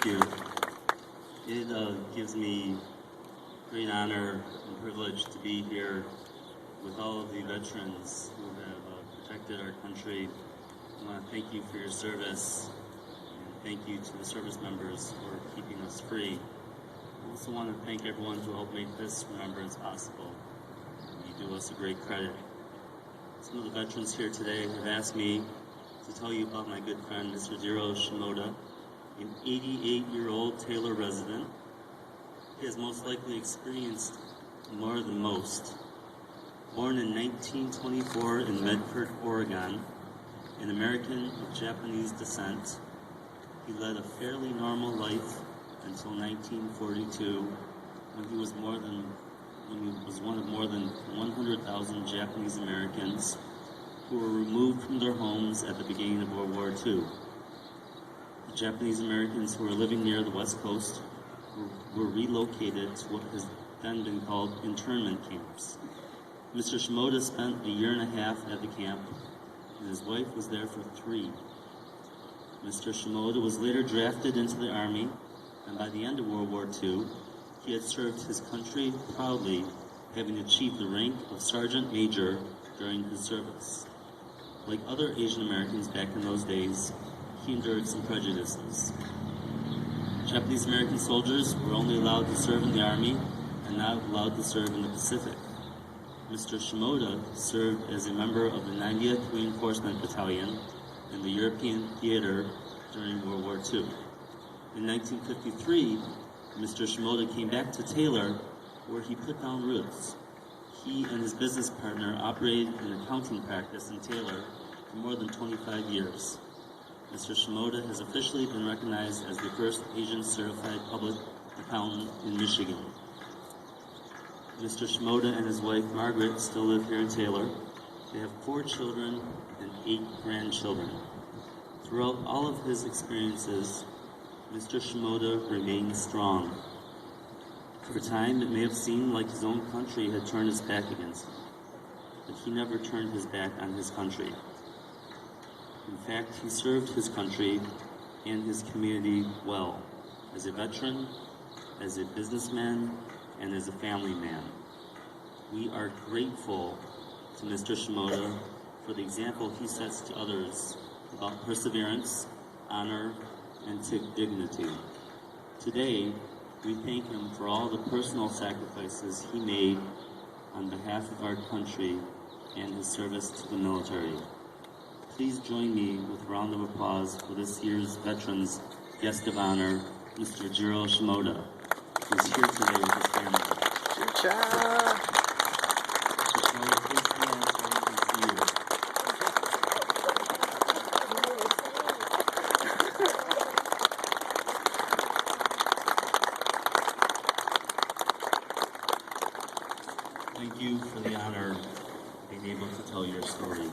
you. It gives me great honor and privilege to be here with all of the veterans who have protected our country. I want to thank you for your service, and thank you to the service members for keeping us free. I also want to thank everyone who helped make this remembrance possible. You do us a great credit. Some of the veterans here today have asked me to tell you about my good friend, Mr. Jiro Shimoda, an 88-year-old Taylor resident. He has most likely experienced more than most. Born in 1924 in Medford, Oregon, an American of Japanese descent, he led a fairly normal life until 1942, when he was one of more than 100,000 Japanese Americans who were removed from their homes at the beginning of World War II. The Japanese Americans who were living near the West Coast were relocated to what has then been called internment camps. Mr. Shimoda spent a year and a half at the camp, and his wife was there for 3. Mr. Shimoda was later drafted into the Army, and by the end of World War II, he had served his country proudly, having achieved the rank of Sergeant Major during his service. Like other Asian Americans back in those days, he endured some prejudices. Japanese American soldiers were only allowed to serve in the Army and not allowed to serve in the Pacific. Mr. Shimoda served as a member of the 90th Reinforcement Battalion in the European theater during World War II. In 1953, Mr. Shimoda came back to Taylor, where he put down roots. He and his business partner operated an accounting practice in Taylor for more than 25 years. Mr. Shimoda has officially been recognized as the first Asian certified public accountant in Michigan. Mr. Shimoda and his wife Margaret still live here in Taylor. They have 4 children and 8 grandchildren. Throughout all of his experiences, Mr. Shimoda remained strong. For a time, it may have seemed like his own country had turned its back against him, but he never turned his back on his country. In fact, he served his country and his community well, as a veteran, as a businessman, and as a family man. We are grateful to Mr. Shimoda for the example he sets to others about perseverance, honor, and dignity. Today, we thank him for all the personal sacrifices he made on behalf of our country and his service to the military. Please join me with a round of applause for this year's Veterans Guest of Honor, Mr. Jiro Shimoda, who is here today with his family. Good job. Mr. Shimoda, please stand so we can see you. Thank you for the honor of being able to tell your story.